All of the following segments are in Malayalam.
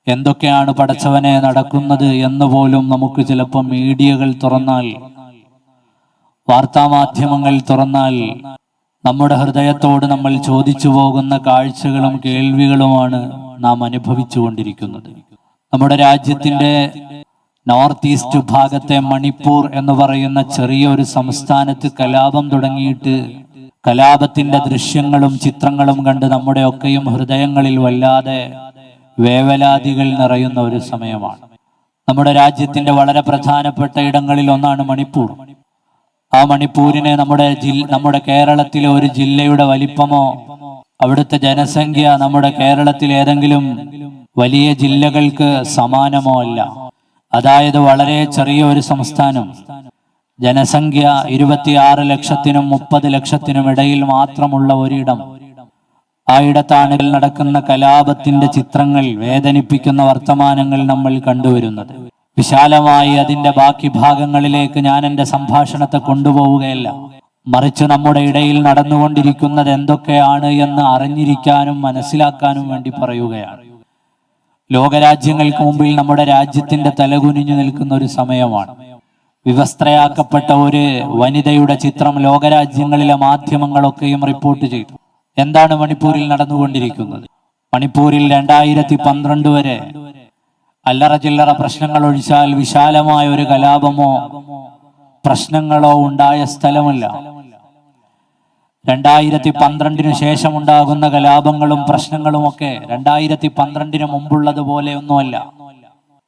എന്തൊക്കെയാണ് പടച്ചവനെ നടക്കുന്നത് എന്ന് പോലും നമുക്ക് ചിലപ്പോൾ മീഡിയകൾ തുറന്നാൽ, വാർത്താമാധ്യമങ്ങൾ തുറന്നാൽ നമ്മുടെ ഹൃദയത്തോട് നമ്മൾ ചോദിച്ചു പോകുന്ന കാഴ്ചകളും കേൾവികളുമാണ് നാം അനുഭവിച്ചു കൊണ്ടിരിക്കുന്നത്. നമ്മുടെ രാജ്യത്തിന്റെ നോർത്ത് ഈസ്റ്റ് ഭാഗത്തെ മണിപ്പൂർ എന്ന് പറയുന്ന ചെറിയൊരു സംസ്ഥാനത്ത് കലാപം തുടങ്ങിയിട്ട് കലാപത്തിന്റെ ദൃശ്യങ്ങളും ചിത്രങ്ങളും കണ്ട് നമ്മുടെ ഒക്കെയും ഹൃദയങ്ങളിൽ വല്ലാതെ വേവലാതികൾ നിറയുന്ന ഒരു സമയമാണ്. നമ്മുടെ രാജ്യത്തിന്റെ വളരെ പ്രധാനപ്പെട്ട ഇടങ്ങളിൽ ഒന്നാണ് മണിപ്പൂർ. ആ മണിപ്പൂരിനെ നമ്മുടെ കേരളത്തിലെ ഒരു ജില്ലയുടെ വലിപ്പമോ അവിടുത്തെ ജനസംഖ്യ നമ്മുടെ കേരളത്തിൽ ഏതെങ്കിലും വലിയ ജില്ലകൾക്ക് സമാനമോ അല്ല. അതായത് വളരെ ചെറിയ ഒരു സംസ്ഥാനം, ജനസംഖ്യ 26 ലക്ഷത്തിനും 30 ലക്ഷത്തിനും ഇടയിൽ മാത്രമുള്ള ഒരിടം. ആ ഇടത്താണ് നടക്കുന്ന കലാപത്തിന്റെ ചിത്രങ്ങൾ, വേദനിപ്പിക്കുന്ന വർത്തമാനങ്ങൾ നമ്മൾ കണ്ടുവരുന്നത്. വിശാലമായി അതിന്റെ ബാക്കി ഭാഗങ്ങളിലേക്ക് ഞാൻ എൻ്റെ സംഭാഷണത്തെ കൊണ്ടുപോവുകയല്ല, മറിച്ച് നമ്മുടെ ഇടയിൽ നടന്നുകൊണ്ടിരിക്കുന്നത് എന്തൊക്കെയാണ് എന്ന് അറിഞ്ഞിരിക്കാനും മനസ്സിലാക്കാനും വേണ്ടി പറയുകയാണ്. ലോകരാജ്യങ്ങൾക്ക് മുമ്പിൽ നമ്മുടെ രാജ്യത്തിന്റെ തലകുനിഞ്ഞു നിൽക്കുന്ന ഒരു സമയമാണ്. വിവസ്ത്രയാക്കപ്പെട്ട ഒരു വനിതയുടെ ചിത്രം ലോകരാജ്യങ്ങളിലെ മാധ്യമങ്ങളൊക്കെയും റിപ്പോർട്ട് ചെയ്തു. എന്താണ് മണിപ്പൂരിൽ നടന്നുകൊണ്ടിരിക്കുന്നത്? മണിപ്പൂരിൽ 2012 വരെ അല്ലറ ചില്ലറ പ്രശ്നങ്ങൾ ഒഴിച്ചാൽ വിശാലമായ ഒരു കലാപമോ പ്രശ്നങ്ങളോ ഉണ്ടായ സ്ഥലമല്ല. 2012 ശേഷം ഉണ്ടാകുന്ന കലാപങ്ങളും പ്രശ്നങ്ങളുമൊക്കെ 2012 മുമ്പുള്ളതുപോലെയൊന്നുമല്ല.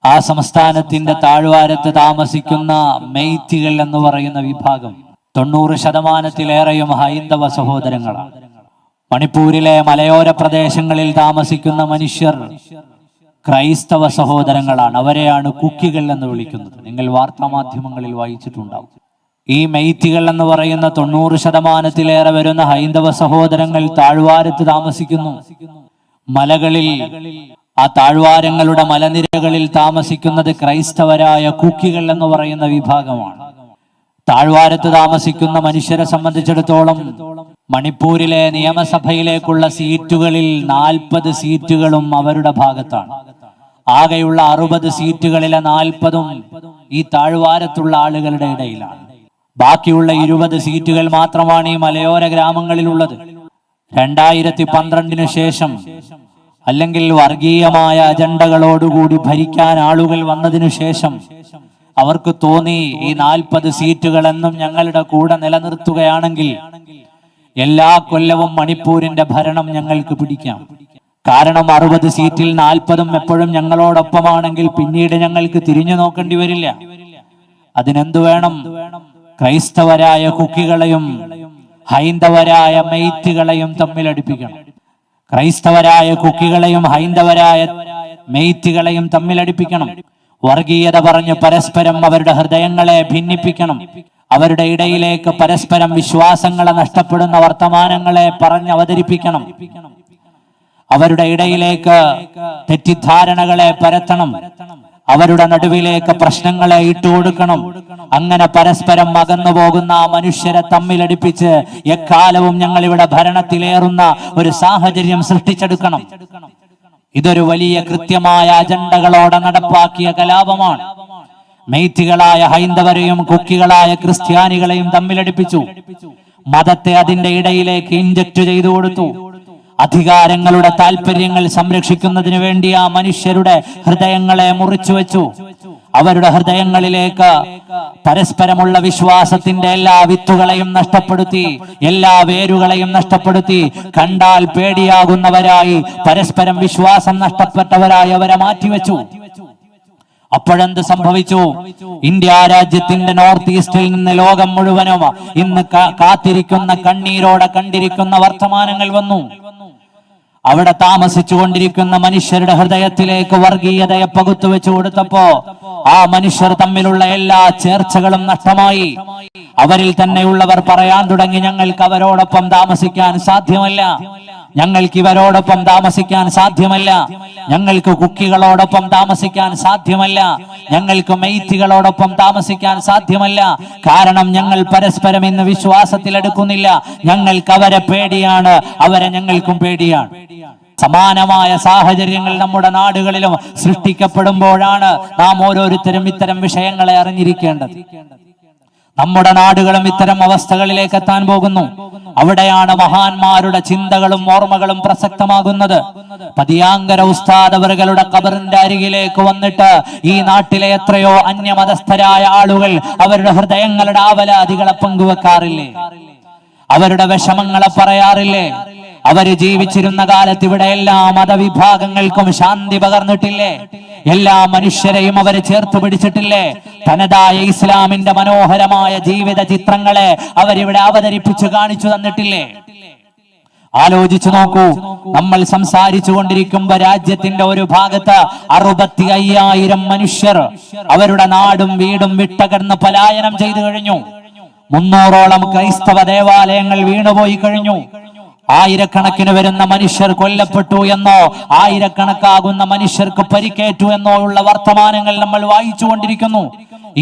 ആ സംസ്ഥാനത്തിന്റെ താഴ്വാരത്ത് താമസിക്കുന്ന മെയ്ത്തികൾ എന്ന് പറയുന്ന വിഭാഗം 90% ഹൈന്ദവ സഹോദരങ്ങളാണ്. മണിപ്പൂരിലെ മലയോര പ്രദേശങ്ങളിൽ താമസിക്കുന്ന മനുഷ്യർ ക്രൈസ്തവ സഹോദരങ്ങളാണ്. അവരെയാണ് കുക്കികൾ എന്ന് വിളിക്കുന്നത്. നിങ്ങൾ വാർത്താമാധ്യമങ്ങളിൽ വായിച്ചിട്ടുണ്ടാവും. ഈ മെയ്ത്തികൾ എന്ന് പറയുന്ന 90% വരുന്ന ഹൈന്ദവ സഹോദരങ്ങൾ താഴ്വാരത്ത് താമസിക്കുന്നു. മലകളിൽ, ആ താഴ്വാരങ്ങളുടെ മലനിരകളിൽ താമസിക്കുന്നത് ക്രൈസ്തവരായ കുക്കികൾ എന്ന് പറയുന്ന വിഭാഗമാണ്. താഴ്വാരത്ത് താമസിക്കുന്ന മനുഷ്യരെ സംബന്ധിച്ചിടത്തോളം മണിപ്പൂരിലെ നിയമസഭയിലേക്കുള്ള സീറ്റുകളിൽ 40 സീറ്റുകളും അവരുടെ ഭാഗത്താണ്. ആകെയുള്ള 60 സീറ്റുകളിലെ 40ഉം ഈ താഴ്വാരത്തുള്ള ആളുകളുടെ ഇടയിലാണ്. ബാക്കിയുള്ള 20 സീറ്റുകൾ മാത്രമാണ് ഈ മലയോര ഗ്രാമങ്ങളിലുള്ളത്. 2012 ശേഷം, അല്ലെങ്കിൽ വർഗീയമായ അജണ്ടകളോടുകൂടി ഭരിക്കാൻ ആളുകൾ വന്നതിനു ശേഷം അവർക്ക് തോന്നി, ഈ 40 സീറ്റുകളെന്നും ഞങ്ങളുടെ കൂടെ നിലനിർത്തുകയാണെങ്കിൽ എല്ലാ കൊല്ലവും മണിപ്പൂരിന്റെ ഭരണം ഞങ്ങൾക്ക് പിടിക്കാം. കാരണം 60 സീറ്റിൽ 40ഉം എപ്പോഴും ഞങ്ങളോടൊപ്പമാണെങ്കിൽ പിന്നീട് ഞങ്ങൾക്ക് തിരിഞ്ഞു നോക്കേണ്ടി വരില്ല. അതിനെന്തു വേണം? ക്രൈസ്തവരായ കുക്കികളെയും ഹൈന്ദവരായ മെയ്ത്തികളെയും തമ്മിൽ അടുപ്പിക്കണം. ക്രൈസ്തവരായ കുക്കികളെയും ഹൈന്ദവരായ മെയ്ത്തികളെയും തമ്മിൽ അടുപ്പിക്കണം. വർഗീയത പറഞ്ഞ് പരസ്പരം അവരുടെ ഹൃദയങ്ങളെ ഭിന്നിപ്പിക്കണം. അവരുടെ ഇടയിലേക്ക് പരസ്പരം വിശ്വാസങ്ങളെ നഷ്ടപ്പെടുന്ന വർത്തമാനങ്ങളെ പറഞ്ഞ് അവതരിപ്പിക്കണം. അവരുടെ ഇടയിലേക്ക് തെറ്റിദ്ധാരണകളെ പരത്തണം. അവരുടെ നടുവിലേക്ക് പ്രശ്നങ്ങളെ ഇട്ടുകൊടുക്കണം. അങ്ങനെ പരസ്പരം അകന്നു പോകുന്ന ആ മനുഷ്യരെ തമ്മിലടിപ്പിച്ച് എക്കാലവും ഞങ്ങൾ ഇവിടെ ഭരണത്തിലേറുന്ന ഒരു സാഹചര്യം സൃഷ്ടിച്ചെടുക്കണം. ഇതൊരു വലിയ കൃത്യമായ അജണ്ടകളോടെ നടപ്പാക്കിയ കലാപമാണ്. മെയ്ത്തികളായ ഹൈന്ദവരെയും കുക്കികളായ ക്രിസ്ത്യാനികളെയും തമ്മിലടിപ്പിച്ചു. മതത്തെ അതിന്റെ ഇടയിലേക്ക് ഇൻജക്ട് ചെയ്തു കൊടുത്തു. അധികാരങ്ങളുടെ താല്പര്യങ്ങൾ സംരക്ഷിക്കുന്നതിന് വേണ്ടി ആ മനുഷ്യരുടെ ഹൃദയങ്ങളെ മുറിച്ചു വെച്ചു. അവരുടെ ഹൃദയങ്ങളിലേക്ക് പരസ്പരമുള്ള വിശ്വാസത്തിന്റെ എല്ലാ വിത്തുകളെയും നഷ്ടപ്പെടുത്തി, എല്ലാ വേരുകളെയും നഷ്ടപ്പെടുത്തി. കണ്ടാൽ പേടിയാകുന്നവരായി, പരസ്പരം വിശ്വാസം നഷ്ടപ്പെട്ടവരായി അവരെ മാറ്റിവെച്ചു. അപ്പോഴെന്ത് സംഭവിച്ചു? ഇന്ത്യ രാജ്യത്തിന്റെ നോർത്ത് ഈസ്റ്റിൽ നിന്ന് ലോകം മുഴുവനും ഇന്ന് കാത്തിരിക്കുന്ന, കണ്ണീരോടെ കണ്ടിരിക്കുന്ന വർത്തമാനങ്ങൾ വന്നു. അവിടെ താമസിച്ചുകൊണ്ടിരിക്കുന്ന മനുഷ്യരുടെ ഹൃദയത്തിലേക്ക് വർഗീയതയെ പകുത്തുവെച്ചു കൊടുത്തപ്പോ ആ മനുഷ്യർ തമ്മിലുള്ള എല്ലാ ചേർച്ചകളും നഷ്ടമായി. അവരിൽ തന്നെയുള്ളവർ പറയാൻ തുടങ്ങി, ഞങ്ങൾക്ക് അവരോടൊപ്പം താമസിക്കാൻ സാധ്യമല്ല, ഞങ്ങൾക്ക് ഇവരോടൊപ്പം താമസിക്കാൻ സാധ്യമല്ല, ഞങ്ങൾക്ക് കുക്കികളോടൊപ്പം താമസിക്കാൻ സാധ്യമല്ല, ഞങ്ങൾക്ക് മെയ്ത്തികളോടൊപ്പം താമസിക്കാൻ സാധ്യമല്ല. കാരണം ഞങ്ങൾ പരസ്പരം ഇന്ന് വിശ്വാസത്തിലെടുക്കുന്നില്ല. ഞങ്ങൾക്ക് അവരെ പേടിയാണ്, അവരെ ഞങ്ങൾക്കും പേടിയാണ്. സമാനമായ സാഹചര്യങ്ങൾ നമ്മുടെ നാടുകളിലും സൃഷ്ടിക്കപ്പെടുമ്പോഴാണ് നാം ഓരോരുത്തരും ഇത്തരം വിഷയങ്ങളെ അറിഞ്ഞിരിക്കേണ്ടത്. നമ്മുടെ നാടുകളും ഇത്തരം അവസ്ഥകളിലേക്ക് എത്താൻ പോകുന്നു. അവിടെയാണ് മഹാന്മാരുടെ ചിന്തകളും ഓർമ്മകളും പ്രസക്തമാകുന്നത്. പതിയാങ്കര ഉസ്താദ് അവറുകളുടെ ഖബറിന്റെ അരികിലേക്ക് വന്നിട്ട് ഈ നാട്ടിലെ എത്രയോ അന്യമതസ്ഥരായ ആളുകൾ അവരുടെ ഹൃദയങ്ങളുടെ ആവലാതികളെ പങ്കുവെക്കാറില്ലേ? അവരുടെ വിഷമങ്ങളെ പറയാറില്ലേ? അവര് ജീവിച്ചിരുന്ന കാലത്ത് ഇവിടെ എല്ലാ മതവിഭാഗങ്ങൾക്കും ശാന്തി പകർന്നിട്ടില്ലേ? എല്ലാ മനുഷ്യരെയും അവര് ചേർത്ത് പിടിച്ചിട്ടില്ലേ? തനതായ ഇസ്ലാമിന്റെ മനോഹരമായ ജീവിത ചിത്രങ്ങളെ അവരിവിടെ അവതരിപ്പിച്ചു കാണിച്ചു തന്നിട്ടില്ലേ? ആലോചിച്ചു നോക്കൂ. നമ്മൾ സംസാരിച്ചു കൊണ്ടിരിക്കുമ്പോ രാജ്യത്തിന്റെ ഒരു ഭാഗത്ത് 65,000 മനുഷ്യർ അവരുടെ നാടും വീടും വിട്ടകർന്ന് പലായനം ചെയ്തു കഴിഞ്ഞു. 300ഓളം ക്രൈസ്തവ ദേവാലയങ്ങൾ വീണുപോയി കഴിഞ്ഞു. ആയിരക്കണക്കിന് വരുന്ന മനുഷ്യർ കൊല്ലപ്പെട്ടു എന്നോ ആയിരക്കണക്കാകുന്ന മനുഷ്യർക്ക് പരിക്കേറ്റു എന്നോ ഉള്ള വർത്തമാനങ്ങൾ നമ്മൾ വായിച്ചുകൊണ്ടിരിക്കുന്നു.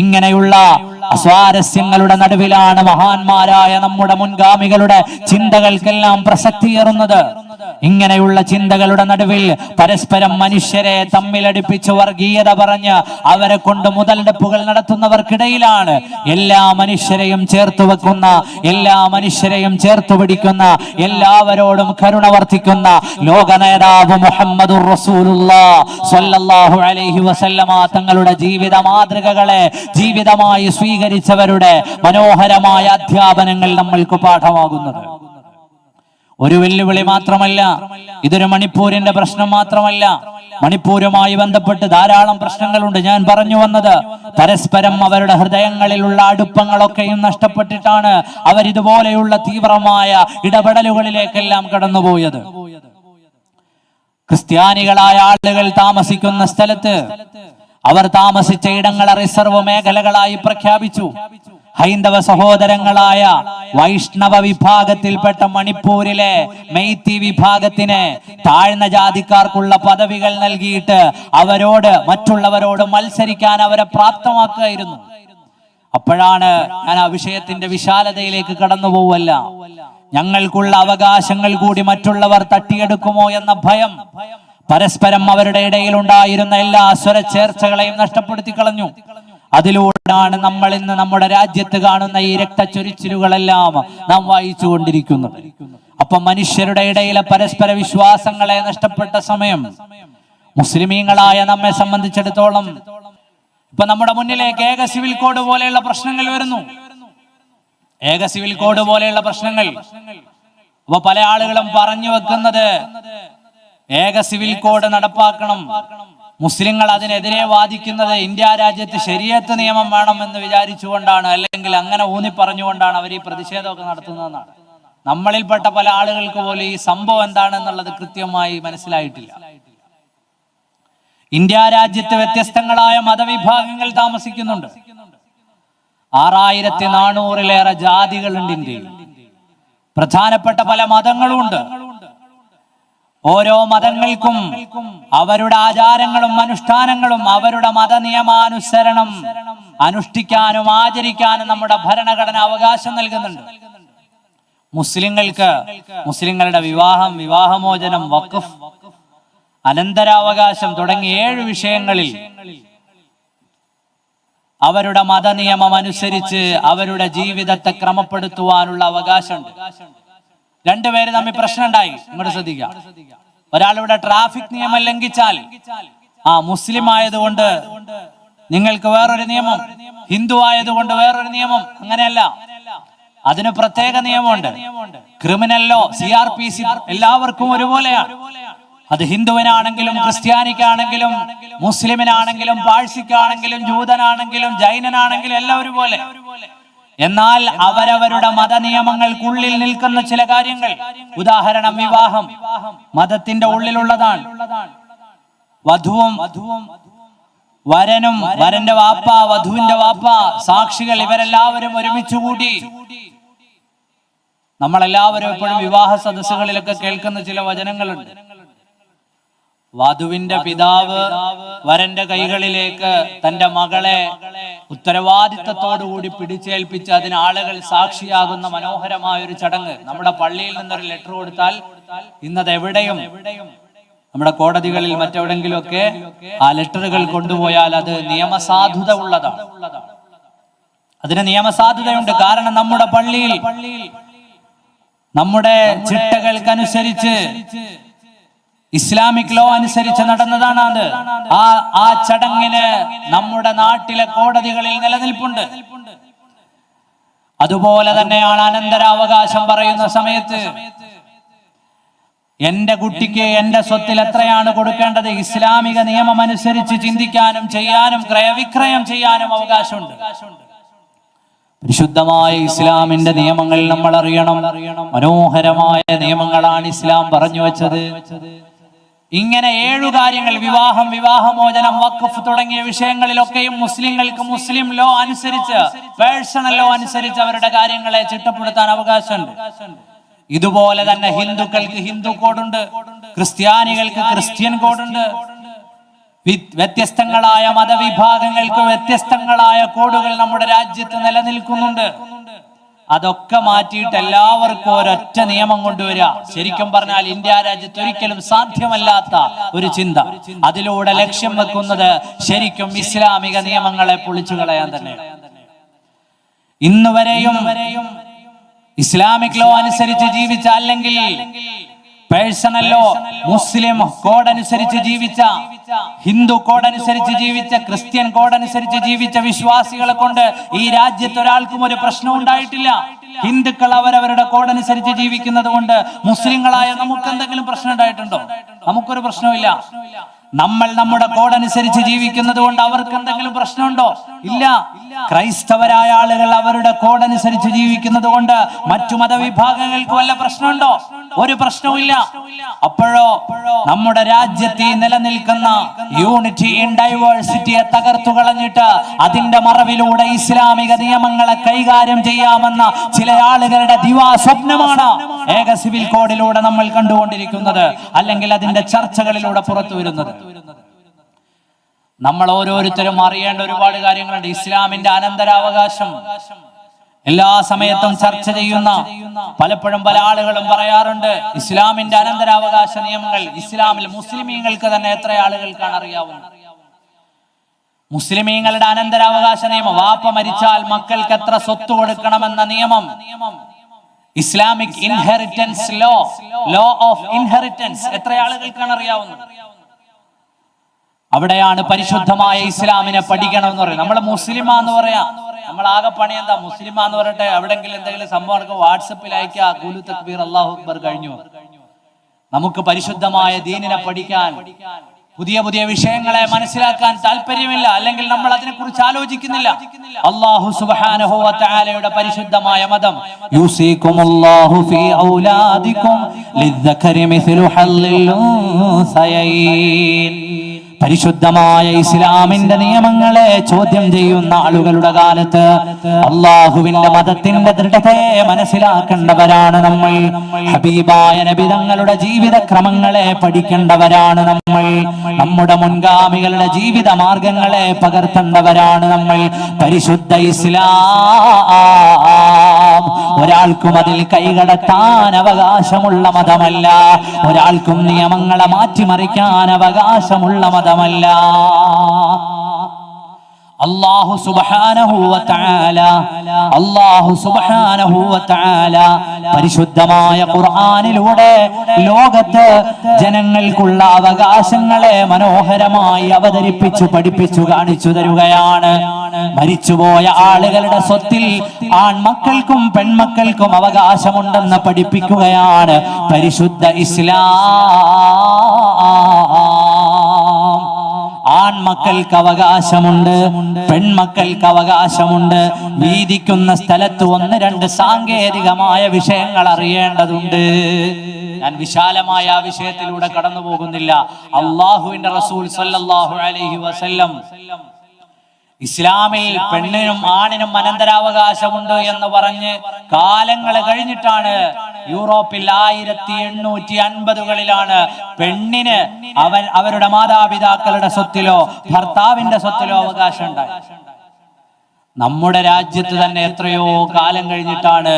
ഇങ്ങനെയുള്ള അസ്വാരസ്യങ്ങളുടെ നടുവിലാണ് മഹാന്മാരായ നമ്മുടെ മുൻഗാമികളുടെ ചിന്തകൾക്കെല്ലാം പ്രസക്തിയേറുന്നത്. ഇങ്ങനെയുള്ള ചിന്തകളുടെ നടുവിൽ പരസ്പരം മനുഷ്യരെ തമ്മിലടിപ്പിച്ച് വർഗീയത പറഞ്ഞ് അവരെ കൊണ്ട് മുതലെടുപ്പുകൾ നടത്തുന്നവർക്കിടയിലാണ് എല്ലാ മനുഷ്യരെയും ചേർത്ത് വെക്കുന്ന, എല്ലാ മനുഷ്യരെയും ചേർത്ത് പിടിക്കുന്ന, എല്ലാവരോടും കരുണ വർത്തിക്കുന്ന ലോക നേതാവ് മുഹമ്മദുർ റസൂലുള്ളാഹി സ്വല്ലല്ലാഹു അലൈഹി വസല്ലമ തങ്ങളുടെ ജീവിത മാതൃകകളെ ജീവിതമായി സ്വീകരിച്ചവരുടെ മനോഹരമായ അധ്യാപനങ്ങൾ നമ്മൾക്ക് പാഠമാകുന്നത്. ഒരു വെല്ലുവിളി മാത്രമല്ല, ഇതൊരു മണിപ്പൂരിന്റെ പ്രശ്നം മാത്രമല്ല. മണിപ്പൂരുമായി ബന്ധപ്പെട്ട് ധാരാളം പ്രശ്നങ്ങളുണ്ട്. ഞാൻ പറഞ്ഞു വന്നത് പരസ്പരം അവരുടെ ഹൃദയങ്ങളിലുള്ള അടുപ്പങ്ങളൊക്കെയും നഷ്ടപ്പെട്ടിട്ടാണ് അവരിതുപോലെയുള്ള തീവ്രമായ ഇടപെടലുകളിലേക്കെല്ലാം കടന്നുപോയത്. ക്രിസ്ത്യാനികളായ ആളുകൾ താമസിക്കുന്ന സ്ഥലത്ത് അവർ താമസിച്ച ഇടങ്ങളെ റിസർവ് മേഖലകളായി പ്രഖ്യാപിച്ചു. ഹൈന്ദവ സഹോദരങ്ങളായ വൈഷ്ണവ വിഭാഗത്തിൽപ്പെട്ട മണിപ്പൂരിലെ മെയ്തി വിഭാഗത്തിന് താഴ്ന്ന ജാതിക്കാർക്കുള്ള പദവികൾ നൽകിയിട്ട് അവരോട് മറ്റുള്ളവരോട് മത്സരിക്കാൻ അവരെ പ്രാപ്തമാക്കുകയായിരുന്നു. അപ്പോഴാണ് ഞാൻ ആ വിഷയത്തിന്റെ വിശാലതയിലേക്ക് കടന്നു പോവല്ല. ഞങ്ങൾക്കുള്ള അവകാശങ്ങൾ കൂടി മറ്റുള്ളവർ തട്ടിയെടുക്കുമോ എന്ന ഭയം പരസ്പരം അവരുടെ ഇടയിൽ ഉണ്ടായിരുന്ന എല്ലാ സ്വരച്ചേർച്ചകളെയും നഷ്ടപ്പെടുത്തി കളഞ്ഞു. അതിലൂടെയാണ് നമ്മൾ ഇന്ന് നമ്മുടെ രാജ്യത്ത് കാണുന്ന ഈ രക്തച്ചൊരിച്ചിലുകളെല്ലാം നാം വായിച്ചു കൊണ്ടിരിക്കുന്നത്. അപ്പൊ മനുഷ്യരുടെ ഇടയിലെ പരസ്പര വിശ്വാസങ്ങളെ നഷ്ടപ്പെട്ട സമയം മുസ്ലിമീങ്ങളായ നമ്മെ സംബന്ധിച്ചിടത്തോളം ഇപ്പൊ നമ്മുടെ മുന്നിലേക്ക് ഏക സിവിൽ കോഡ് പോലെയുള്ള പ്രശ്നങ്ങൾ വരുന്നു. ഏക സിവിൽ കോഡ് പോലെയുള്ള പ്രശ്നങ്ങൾ. അപ്പൊ പല ആളുകളും പറഞ്ഞു വെക്കുന്നത് ഏക സിവിൽ കോഡ് നടപ്പാക്കണം, മുസ്ലിങ്ങൾ അതിനെതിരെ വാദിക്കുന്നത് ഇന്ത്യ രാജ്യത്ത് ശരീഅത്ത് നിയമം വേണമെന്ന് വിചാരിച്ചുകൊണ്ടാണ്, അല്ലെങ്കിൽ അങ്ങനെ ഊന്നി പറഞ്ഞുകൊണ്ടാണ് അവർ ഈ പ്രതിഷേധമൊക്കെ നടത്തുന്നതെന്നാണ്. നമ്മളിൽപ്പെട്ട പല ആളുകൾക്ക് പോലും ഈ സംഭവം എന്താണെന്നുള്ളത് കൃത്യമായി മനസ്സിലായിട്ടില്ല. ഇന്ത്യ രാജ്യത്ത് വ്യത്യസ്തങ്ങളായ മതവിഭാഗങ്ങൾ താമസിക്കുന്നുണ്ട്. 6400-ലേറെ ജാതികളുണ്ട് ഇന്ത്യയിൽ. പ്രധാനപ്പെട്ട പല മതങ്ങളുമുണ്ട്. ഓരോ മതങ്ങൾക്കും അവരുടെ ആചാരങ്ങളും അനുഷ്ഠാനങ്ങളും അവരുടെ മതനിയമാനുസരണം അനുഷ്ഠിക്കാനും ആചരിക്കാനും നമ്മുടെ ഭരണഘടന അവകാശം നൽകുന്നുണ്ട്. മുസ്ലിങ്ങൾക്ക് മുസ്ലിങ്ങളുടെ വിവാഹം, വിവാഹമോചനം, വഖഫ്, അനന്തരാവകാശം തുടങ്ങി 7 വിഷയങ്ങളിൽ അവരുടെ മതനിയമം അനുസരിച്ച് അവരുടെ ജീവിതത്തെ ക്രമപ്പെടുത്തുവാനുള്ള അവകാശമുണ്ട്. രണ്ടുപേര് തമ്മിൽ പ്രശ്നം ഉണ്ടായി. ഇങ്ങോട്ട് ശ്രദ്ധിക്കുക. ഒരാളിവിടെ ട്രാഫിക് നിയമം ലംഘിച്ചാൽ മുസ്ലിം ആയതുകൊണ്ട് നിങ്ങൾക്ക് വേറൊരു നിയമം, ഹിന്ദു ആയതുകൊണ്ട് വേറൊരു നിയമം. അങ്ങനെയല്ല, അതിന് പ്രത്യേക നിയമമുണ്ട്. ക്രിമിനൽ ലോ, CRPC എല്ലാവർക്കും ഒരുപോലെയാണ്. അത് ഹിന്ദുവിനാണെങ്കിലും ക്രിസ്ത്യാനിക്കാണെങ്കിലും മുസ്ലിമിനാണെങ്കിലും പാഴ്സിക്കാണെങ്കിലും ജൂതനാണെങ്കിലും ജൈനനാണെങ്കിലും എല്ലാം ഒരുപോലെ. എന്നാൽ അവരവരുടെ മതനിയമങ്ങൾക്കുള്ളിൽ നിൽക്കുന്ന ചില കാര്യങ്ങൾ, ഉദാഹരണം വിവാഹം മതത്തിന്റെ ഉള്ളിലുള്ളതാണ്. വധുവും വരനും വരന്റെ വാപ്പ വധുവിന്റെ വാപ്പ സാക്ഷികൾ ഇവരെല്ലാവരും ഒരുമിച്ചുകൂടി. നമ്മളെല്ലാവരും എപ്പോഴും വിവാഹ സദസ്സുകളിലൊക്കെ കേൾക്കുന്ന ചില വചനങ്ങളുണ്ട്. വധുവിന്റെ പിതാവ് വരന്റെ കൈകളിലേക്ക് തന്റെ മകളെ ഉത്തരവാദിത്തത്തോടുകൂടി പിടിച്ചേൽപ്പിച്ച് അതിന് ആളുകൾ സാക്ഷിയാകുന്ന മനോഹരമായ ഒരു ചടങ്ങ്. നമ്മുടെ പള്ളിയിൽ നിന്നൊരു ലെറ്റർ കൊടുത്താൽ ഇന്നത് എവിടെയും നമ്മുടെ കോടതികളിൽ മറ്റെവിടെങ്കിലുമൊക്കെ ആ ലെറ്ററുകൾ കൊണ്ടുപോയാൽ അത് നിയമസാധുത ഉള്ളതാണ്. അതിന് നിയമസാധുതയുണ്ട്. കാരണം നമ്മുടെ പള്ളിയിൽ നമ്മുടെ ചിട്ടകൾക്കനുസരിച്ച് ഇസ്ലാമിക് ലോ അനുസരിച്ച് നടന്നതാണ് അത്. ആ ചടങ്ങിന് നമ്മുടെ നാട്ടിലെ കോടതികളിൽ നിലനിൽപ്പുണ്ട്. അതുപോലെ തന്നെയാണ് അനന്തരാവകാശം പറയുന്ന സമയത്ത് എന്റെ കുട്ടിക്ക് എന്റെ സ്വത്തിൽ എത്രയാണ് കൊടുക്കേണ്ടത്, ഇസ്ലാമിക നിയമം അനുസരിച്ച് ചിന്തിക്കാനും ചെയ്യാനും ക്രയവിക്രയം ചെയ്യാനും അവകാശമുണ്ട്. പരിശുദ്ധമായ ഇസ്ലാമിന്റെ നിയമങ്ങൾ നമ്മൾ അറിയണം. മനോഹരമായ നിയമങ്ങളാണ് ഇസ്ലാം പറഞ്ഞു വെച്ചത്. ഇങ്ങനെ 7 കാര്യങ്ങൾ, വിവാഹം, വിവാഹമോചനം, വഖഫ് തുടങ്ങിയ വിഷയങ്ങളിലൊക്കെയും മുസ്ലിങ്ങൾക്ക് മുസ്ലിം ലോ അനുസരിച്ച്, പേഴ്സണൽ ലോ അനുസരിച്ച് അവരുടെ കാര്യങ്ങളെ ചിട്ടപ്പെടുത്താൻ അവകാശമുണ്ട്. ഇതുപോലെ തന്നെ ഹിന്ദുക്കൾക്ക് ഹിന്ദു കോഡുണ്ട്, ക്രിസ്ത്യാനികൾക്ക് ക്രിസ്ത്യൻ കോഡുണ്ട്. വ്യത്യസ്തങ്ങളായ മതവിഭാഗങ്ങൾക്ക് വ്യത്യസ്തങ്ങളായ കോഡുകൾ നമ്മുടെ രാജ്യത്ത് നിലനിൽക്കുന്നുണ്ട്. അതൊക്കെ മാറ്റിയിട്ട് എല്ലാവർക്കും ഒരൊറ്റ നിയമം കൊണ്ടുവരിക, ശരിക്കും പറഞ്ഞാൽ ഇന്ത്യ രാജ്യത്ത് ഒരിക്കലും സാധ്യമല്ലാത്ത ഒരു ചിന്ത. അതിലൂടെ ലക്ഷ്യം വെക്കുന്നത് ശരിക്കും ഇസ്ലാമിക നിയമങ്ങളെ പൊളിച്ചു കളയാൻ തന്നെ. ഇന്നുവരെയും ഇസ്ലാമിക് ലോ അനുസരിച്ച് ജീവിച്ച, അല്ലെങ്കിൽ പേഴ്സണൽ ലോ മുസ്ലിം കോഡ് അനുസരിച്ച് ജീവിച്ച, ഹിന്ദു കോഡ് അനുസരിച്ച് ജീവിച്ച, ക്രിസ്ത്യൻ കോഡ് അനുസരിച്ച് ജീവിച്ച വിശ്വാസികളെ കൊണ്ട് ഈ രാജ്യത്ത് ഒരാൾക്കും ഒരു പ്രശ്നവും ഉണ്ടായിട്ടില്ല. ഹിന്ദുക്കൾ അവരവരുടെ കോഡ് അനുസരിച്ച് ജീവിക്കുന്നത് കൊണ്ട് മുസ്ലിങ്ങളായ നമുക്ക് എന്തെങ്കിലും പ്രശ്നം ഉണ്ടായിട്ടുണ്ടോ? നമുക്കൊരു പ്രശ്നവുമില്ല. നമ്മൾ നമ്മുടെ കോഡ് അനുസരിച്ച് ജീവിക്കുന്നത് കൊണ്ട് അവർക്ക് എന്തെങ്കിലും പ്രശ്നമുണ്ടോ? ഇല്ല. ക്രൈസ്തവരായ ആളുകൾ അവരുടെ കോഡ് അനുസരിച്ച് ജീവിക്കുന്നത് കൊണ്ട് മറ്റു മതവിഭാഗങ്ങൾക്ക് വല്ല പ്രശ്നമുണ്ടോ? ഒരു പ്രശ്നവും ഇല്ല. അപ്പോഴോ നമ്മുടെ രാജ്യത്ത് നിലനിൽക്കുന്ന യൂണിറ്റി ഇൻ ഡൈവേഴ്സിറ്റിയെ തകർത്തു കളഞ്ഞിട്ട് അതിന്റെ മറവിലൂടെ ഇസ്ലാമിക നിയമങ്ങളെ കൈകാര്യം ചെയ്യാമെന്ന ചില ആളുകളുടെ ദിവാസ്വപ്നമാണ് ഏക സിവിൽ കോഡിലൂടെ നമ്മൾ കണ്ടുകൊണ്ടിരിക്കുന്നത്, അല്ലെങ്കിൽ അതിന്റെ ചർച്ചകളിലൂടെ പുറത്തു വരുന്നത്. നമ്മൾ ഓരോരുത്തരും അറിയേണ്ട ഒരുപാട് കാര്യങ്ങളുണ്ട്. ഇസ്ലാമിന്റെ അനന്തരാവകാശം എല്ലാ സമയത്തും ചർച്ച ചെയ്യുന്ന, പലപ്പോഴും പല ആളുകളും പറയാറുണ്ട്, ഇസ്ലാമിന്റെ അനന്തരാവകാശ നിയമങ്ങൾ ഇസ്ലാമിൽ മുസ്ലിമീങ്ങൾക്ക് തന്നെ എത്ര ആളുകൾക്കാണ് അറിയാവുന്നത്? മുസ്ലിമീങ്ങളുടെ അനന്തരാവകാശ നിയമം, വാപ്പ മരിച്ചാൽ മക്കൾക്ക് എത്ര സ്വത്ത് കൊടുക്കണമെന്ന നിയമം, Islamic inheritance law, law of inheritance എത്ര ആളുകൾക്കാണ് അറിയാവുന്നത്? അവിടെയാണ് പരിശുദ്ധമായ ഇസ്ലാമിനെ പഠിക്കണമെന്ന് പറയുന്നത്. നമ്മൾ മുസ്ലിമാന്ന് പറയാം, നമ്മൾ ആകെ പണി എന്താ? മുസ്ലിമാന്ന് പറയട്ടെ, എവിടെങ്കിലും എന്തെങ്കിലും സംഭവം വാട്സപ്പിൽ അയക്കുക, ഖുലു തക്ബീർ അല്ലാഹു അക്ബർ, കഴിഞ്ഞു. നമുക്ക് പരിശുദ്ധമായ ദീനിനെ പഠിക്കാൻ, പുതിയ പുതിയ വിഷയങ്ങളെ മനസ്സിലാക്കാൻ താല്പര്യമില്ല, അല്ലെങ്കിൽ നമ്മൾ അതിനെക്കുറിച്ച് ആലോചിക്കുന്നില്ല. അല്ലാഹു സുബ്ഹാനഹു വ തആലയുടെ പരിശുദ്ധമായ മതം, യൂസികുമുല്ലാഹു ഫീ ഔലാദികും ലിദ്ദകരി മിസ്ലു ഹല്ലിൽ ഉൻസയൈൻ. പരിശുദ്ധമായ ഇസ്ലാമിന്റെ നിയമങ്ങളെ ചോദ്യം ചെയ്യുന്ന ആളുകളുടെ കാലത്ത് അള്ളാഹുവിന്റെ മതത്തിന്റെ ദൃഢതയെ മനസ്സിലാക്കേണ്ടവരാണ് നമ്മൾ. ഹബീബായ നബി തങ്ങളുടെ ജീവിതക്രമങ്ങളെ പഠിക്കേണ്ടവരാണ് നമ്മൾ. നമ്മുടെ മുൻഗാമികളുടെ ജീവിത മാർഗങ്ങളെ പകർത്തേണ്ടവരാണ് നമ്മൾ. പരിശുദ്ധ ഇസ്ലാം ഒരാൾക്കും അതിൽ കൈകടത്താൻ അവകാശമുള്ള മതമല്ല. ഒരാൾക്കും നിയമങ്ങളെ മാറ്റിമറിക്കാൻ അവകാശമുള്ള മതമല്ല. അല്ലാഹു സുബ്ഹാനഹു വ തആല, അല്ലാഹു സുബ്ഹാനഹു വ തആല പരിശുദ്ധമായ ഖുർആനിലൂടെ ലോകത്ത് ജനങ്ങൾക്കുള്ള അവകാശങ്ങളെ മനോഹരമായി അവതരിപ്പിച്ചു പഠിപ്പിച്ചു കാണിച്ചു തരുകയാണ്. മരിച്ചുപോയ ആളുകളുടെ സ്വത്തിൽ ആൺമക്കൾക്കും പെൺമക്കൾക്കും അവകാശമുണ്ടെന്ന് പഠിപ്പിക്കുകയാണ് പരിശുദ്ധ ഇസ്ലാം. ആൺമക്കൾക്ക് അവകാശമുണ്ട്, പെൺമക്കൾക്ക് അവകാശമുണ്ട്. വീതിക്കുന്ന സ്ഥലത്ത് 1-2 സാങ്കേതികമായ വിഷയങ്ങൾ അറിയേണ്ടതുണ്ട്. ഞാൻ വിശാലമായ ആ വിഷയത്തിലൂടെ കടന്നു പോകുന്നില്ല. അല്ലാഹുവിന്റെ റസൂൽ സല്ലല്ലാഹു അലൈഹി വസല്ലം ഇസ്ലാമിൽ പെണ്ണിനും ആണിനും അനന്തരാവകാശമുണ്ട് എന്ന് പറഞ്ഞ് കാലങ്ങൾ കഴിഞ്ഞിട്ടാണ് യൂറോപ്പിൽ 1850കളിലാണ് പെണ്ണിന് അവരുടെ മാതാപിതാക്കളുടെ സ്വത്തിലോ ഭർത്താവിന്റെ സ്വത്തിലോ അവകാശം ഉണ്ടായി. നമ്മുടെ രാജ്യത്ത് തന്നെ എത്രയോ കാലം കഴിഞ്ഞിട്ടാണ്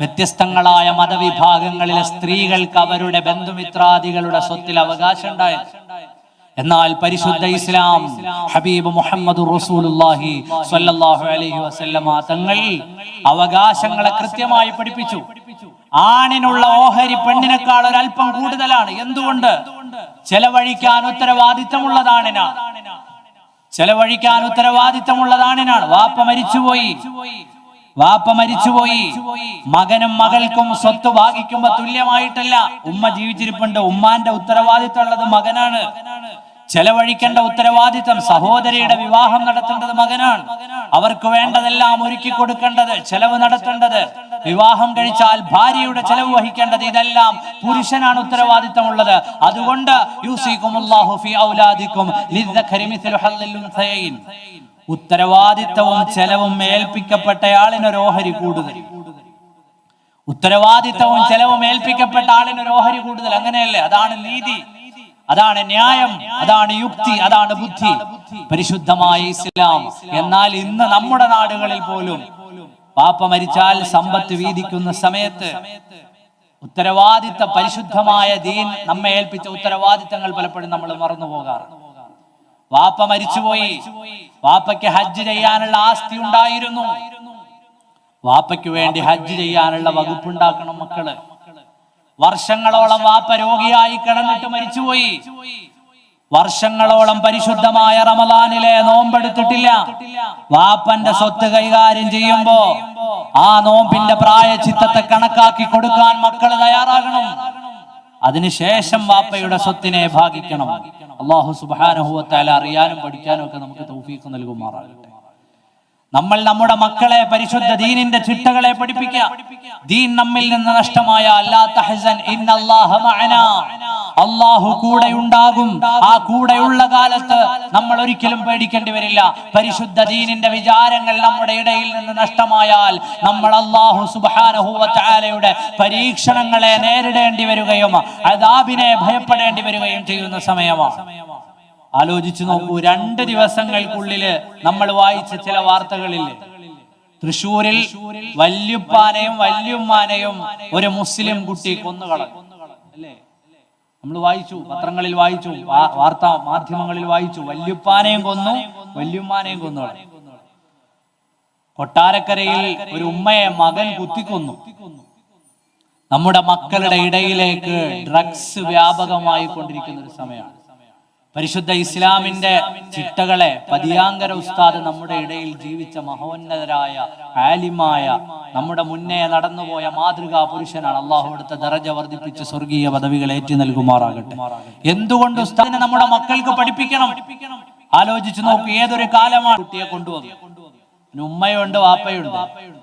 വ്യത്യസ്തങ്ങളായ മതവിഭാഗങ്ങളിലെ സ്ത്രീകൾക്ക് അവരുടെ ബന്ധുമിത്രാദികളുടെ സ്വത്തിൽ അവകാശം ഉണ്ടായിരുന്നു. എന്നാൽ പരിശുദ്ധ ഇസ്ലാം ഹബീബ് മുഹമ്മദ് റസൂലുള്ളാഹി സ്വല്ലല്ലാഹു അലൈഹി വസല്ലമ തങ്ങൾ അവകാശങ്ങളെ കൃത്യമായി പഠിപ്പിച്ചു. ആണിനുള്ള ഓഹരി പെണ്ണിനേക്കാൾ ഒരല്പം കൂടുതലാണ്. എന്തുകൊണ്ട്? ചെലവഴിക്കാൻ ഉത്തരവാദിത്തമുള്ളതാണിനാണ്. ചെലവഴിക്കാൻ ഉത്തരവാദിത്തമുള്ളതാണിനാണ്. വാപ്പ മരിച്ചുപോയി. മകനും മകൾക്കും സ്വത്ത് ഭാഗിക്കുമ്പോ തുല്യമായിട്ടല്ല. ഉമ്മ ജീവിച്ചിരിപ്പുണ്ട്, ഉമ്മാന്റെ ഉത്തരവാദിത്തം ഉള്ളത് മകനാണ്. ചെലവഴിക്കേണ്ട ഉത്തരവാദിത്തം, സഹോദരിയുടെ വിവാഹം നടത്തേണ്ടത് മകനാണ്. അവർക്ക് വേണ്ടതെല്ലാം ഒരുക്കി കൊടുക്കേണ്ടത്, ചെലവ് നടത്തേണ്ടത്, വിവാഹം കഴിച്ചാൽ ഭാര്യയുടെ ചെലവ് വഹിക്കേണ്ടത്, ഇതെല്ലാം പുരുഷനാണ് ഉത്തരവാദിത്തമുള്ളത്. അതുകൊണ്ട് യൂസികുമുല്ലാഹു ഫീ ഔലാദിക്കും ലിദ്ദഖരി മിസ്ലു ഹദ്ദിൽ ഉൻസയൈൻ, ഉത്തരവാദിത്തവും ചെലവും ഏൽപ്പിക്കപ്പെട്ടയാളിനൊരു ഓഹരി കൂടുതൽ. ഉത്തരവാദിത്തവും ചെലവും ഏൽപ്പിക്കപ്പെട്ട ആളിനൊരു ഓഹരി കൂടുതൽ. അങ്ങനെയല്ലേ? അതാണ് നീതി, അതാണ് ന്യായം, അതാണ് യുക്തി, അതാണ് ബുദ്ധി, പരിശുദ്ധമായ ഇസ്ലാം. എന്നാൽ ഇന്ന് നമ്മുടെ നാടുകളിൽ പോലും പാപ്പ മരിച്ചാൽ സമ്പത്ത് വീതിക്കുന്ന സമയത്ത് ഉത്തരവാദിത്ത പരിശുദ്ധമായ ദീൻ നമ്മെ ഏൽപ്പിച്ച ഉത്തരവാദിത്തങ്ങൾ പലപ്പോഴും നമ്മൾ മറന്നു പോകാറുണ്ട്. വാപ്പ മരിച്ചുപോയി, വാപ്പയ്ക്ക് ഹജ്ജ് ചെയ്യാനുള്ള ആസ്തി ഉണ്ടായിരുന്നു. വാപ്പയ്ക്ക് വേണ്ടി ഹജ്ജ് ചെയ്യാനുള്ള വകുപ്പുണ്ടാക്കണം മക്കള്. വർഷങ്ങളോളം വാപ്പ രോഗിയായി കിടന്നിട്ട് മരിച്ചുപോയി. വർഷങ്ങളോളം പരിശുദ്ധമായ റമളാനിലെ നോമ്പെടുത്തിട്ടില്ല. വാപ്പന്റെ സ്വത്ത് കൈകാര്യം ചെയ്യുമ്പോ ആ നോമ്പിന്റെ പ്രായച്ചിത്തത്തെ കണക്കാക്കി കൊടുക്കാൻ മക്കൾ തയ്യാറാകണം. അതിനുശേഷം വാപ്പയുടെ സ്വത്തിനെ ഭാഗിക്കണം. അല്ലാഹു സുബ്ഹാനഹു വ തആല അറിയാനും പഠിക്കാനും ഒക്കെ നമുക്ക് തൗഫീഖ് നൽകുമാറാകട്ടെ. നമ്മൾ നമ്മുടെ മക്കളെ പരിശുദ്ധ ദീനിന്റെ ചിട്ടകളെ പഠിപ്പിക്കുക. ദീൻ നമ്മിൽ നിന്ന് നഷ്ടമായാൽ ലാ തഹ്സൻ ഇന്നല്ലാഹ മഅനാ, അല്ലാഹു കൂടെ ഉണ്ടാകും. ആ കൂടെയുള്ള കാലത്ത് നമ്മൾ ഒരിക്കലും പേടിക്കേണ്ടി വരില്ല. പരിശുദ്ധ ദീനിന്റെ വിചാരങ്ങൾ നമ്മുടെ ഇടയിൽ നിന്ന് നഷ്ടമായാൽ നമ്മൾ അല്ലാഹു സുബ്ഹാനഹു വ തആലയുടെ പരീക്ഷണങ്ങളെ നേരിടേണ്ടി വരികയും അദാബിനെ ഭയപ്പെടേണ്ടി വരികയും ചെയ്യുന്ന സമയമാണ്. ആലോചിച്ചു നോക്കൂ, 2 ദിവസങ്ങൾക്കുള്ളില് നമ്മൾ വായിച്ച ചില വാർത്തകളിൽ തൃശ്ശൂരിൽ വല്യുപ്പാനെയും വല്യുമ്മാനെയും ഒരു മുസ്ലിം കുട്ടി കൊന്നുകളഞ്ഞു അല്ലേ? നമ്മൾ വായിച്ചു, പത്രങ്ങളിൽ വായിച്ചു, വാർത്താ മാധ്യമങ്ങളിൽ വായിച്ചു. വല്യുപ്പാനെയും കൊന്നു, വല്യുമ്മാനെയും കൊന്നു. കൊട്ടാരക്കരയിൽ ഒരു ഉമ്മയെ മകൻ കുത്തിക്കൊന്നു. നമ്മുടെ മക്കളുടെ ഇടയിലേക്ക് ഡ്രഗ്സ് വ്യാപകമായി കൊണ്ടിരിക്കുന്ന ഒരു സമയമാണ്. പരിശുദ്ധ ഇസ്ലാമിന്റെ ചിട്ടകളെ പതിയാങ്കര ഉസ്താദ് നമ്മുടെ ഇടയിൽ ജീവിച്ച മഹോന്നതരായ ആലിമായ നമ്മുടെ മുന്നേ നടന്നുപോയ മാതൃകാ പുരുഷനാണ്. അള്ളാഹു അടുത്ത ദറജ വർദ്ധിപ്പിച്ച് സ്വർഗീയ പദവികൾ ഏറ്റി നൽകുമാറാകട്ടെ. എന്തുകൊണ്ട് ഉസ്താദിനെ നമ്മുടെ മക്കൾക്ക് പഠിപ്പിക്കണം? ആലോചിച്ചു നോക്കൂ, ഏതൊരു കാലമാണ് കുട്ടിയെ കൊണ്ടുവന്നു. ഉമ്മയുണ്ട്, വാപ്പയുണ്ട്.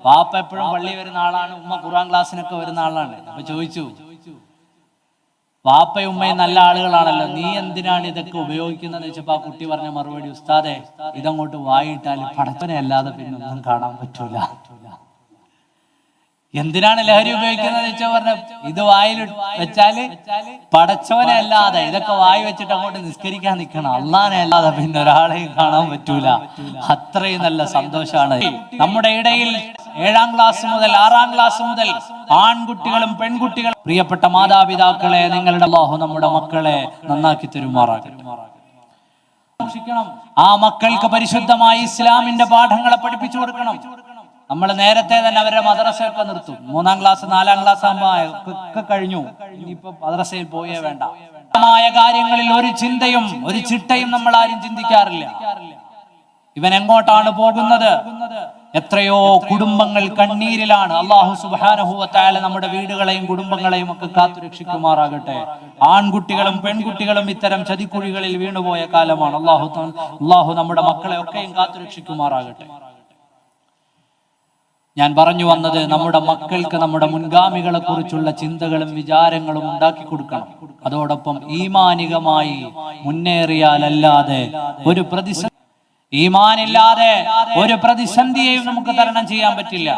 വാപ്പ എപ്പോഴും പള്ളി വരുന്ന ആളാണ്, ഉമ്മ ഖുർആൻ ക്ലാസ്സിനൊക്കെ വരുന്ന ആളാണ്. അപ്പൊ ചോദിച്ചു, വാപ്പയും ഉമ്മയും നല്ല ആളുകളാണല്ലോ, നീ എന്തിനാണ് ഇതൊക്കെ ഉപയോഗിക്കുന്നത് ചോദിച്ചപ്പോ ആ കുട്ടി പറഞ്ഞ മറുപടി, ഉസ്താദെ ഇതങ്ങോട്ട് വായിട്ടാൽ പടച്ചനെ അല്ലാതെ പിന്നെ ഒന്നും കാണാൻ പറ്റൂല. എന്തിനാണ് ലഹരി ഉപയോഗിക്കുന്നത് വെച്ചാൽ പറഞ്ഞ ഇത് വായിൽ വെച്ചാല് പടച്ചവനെ അല്ലാതെ, ഇതൊക്കെ വായി വെച്ചിട്ട് അങ്ങോട്ട് നിസ്കരിക്കാൻ നിൽക്കണം, അള്ളാനെ അല്ലാതെ പിന്നെ ഒരാളെയും കാണാൻ പറ്റൂല. അത്രയും നല്ല സന്തോഷമാണ്. നമ്മുടെ ഇടയിൽ 7ാം ക്ലാസ് മുതൽ 6ാം ക്ലാസ് മുതൽ ആൺകുട്ടികളും പെൺകുട്ടികളും, പ്രിയപ്പെട്ട മാതാപിതാക്കളെ, നിങ്ങളുടെ അല്ലാഹു നമ്മുടെ മക്കളെ നന്നാക്കി തരുമാറാകട്ടെ. ആ മക്കൾക്ക് പരിശുദ്ധമായ ഇസ്ലാമിന്റെ പാഠങ്ങളെ പഠിപ്പിച്ചു കൊടുക്കണം. നമ്മൾ നേരത്തെ തന്നെ അവരുടെ മദ്രസയൊക്കെ നിർത്തും. 3ാം ക്ലാസ് 4ാം ക്ലാസ് ആകുമ്പോ ഒക്കെ കഴിഞ്ഞു, ഇനിയിപ്പോ മദ്രസയിൽ പോയേ വേണ്ട. കാര്യങ്ങളിൽ ഒരു ചിന്തയും ഒരു ചിട്ടയും നമ്മൾ ആരും ചിന്തിക്കാറില്ല. ഇവൻ എങ്ങോട്ടാണ് പോകുന്നത്? എത്രയോ കുടുംബങ്ങൾ കണ്ണീരിലാണ്. അല്ലാഹു സുബ്ഹാനഹു വ തആല നമ്മുടെ വീടുകളെയും കുടുംബങ്ങളെയും ഒക്കെ കാത്തുരക്ഷിക്കുമാറാകട്ടെ. ആൺകുട്ടികളും പെൺകുട്ടികളും ഇത്തരം ചതിക്കുഴികളിൽ വീണുപോയ കാലമാണ്. അല്ലാഹു നമ്മുടെ മക്കളെ ഒക്കെയും കാത്തുരക്ഷിക്കുമാറാകട്ടെ. ഞാൻ പറഞ്ഞു വന്നത്, നമ്മുടെ മക്കൾക്ക് നമ്മുടെ മുൻഗാമികളെ കുറിച്ചുള്ള ചിന്തകളും വിചാരങ്ങളും ഉണ്ടാക്കി കൊടുക്കണം. അതോടൊപ്പം ഈമാനികമായി മുന്നേറിയാലല്ലാതെ ഒരു ഈമാനില്ലാതെ ഒരു പ്രതിസന്ധിയെയും നമുക്ക് തരണം ചെയ്യാൻ പറ്റില്ല.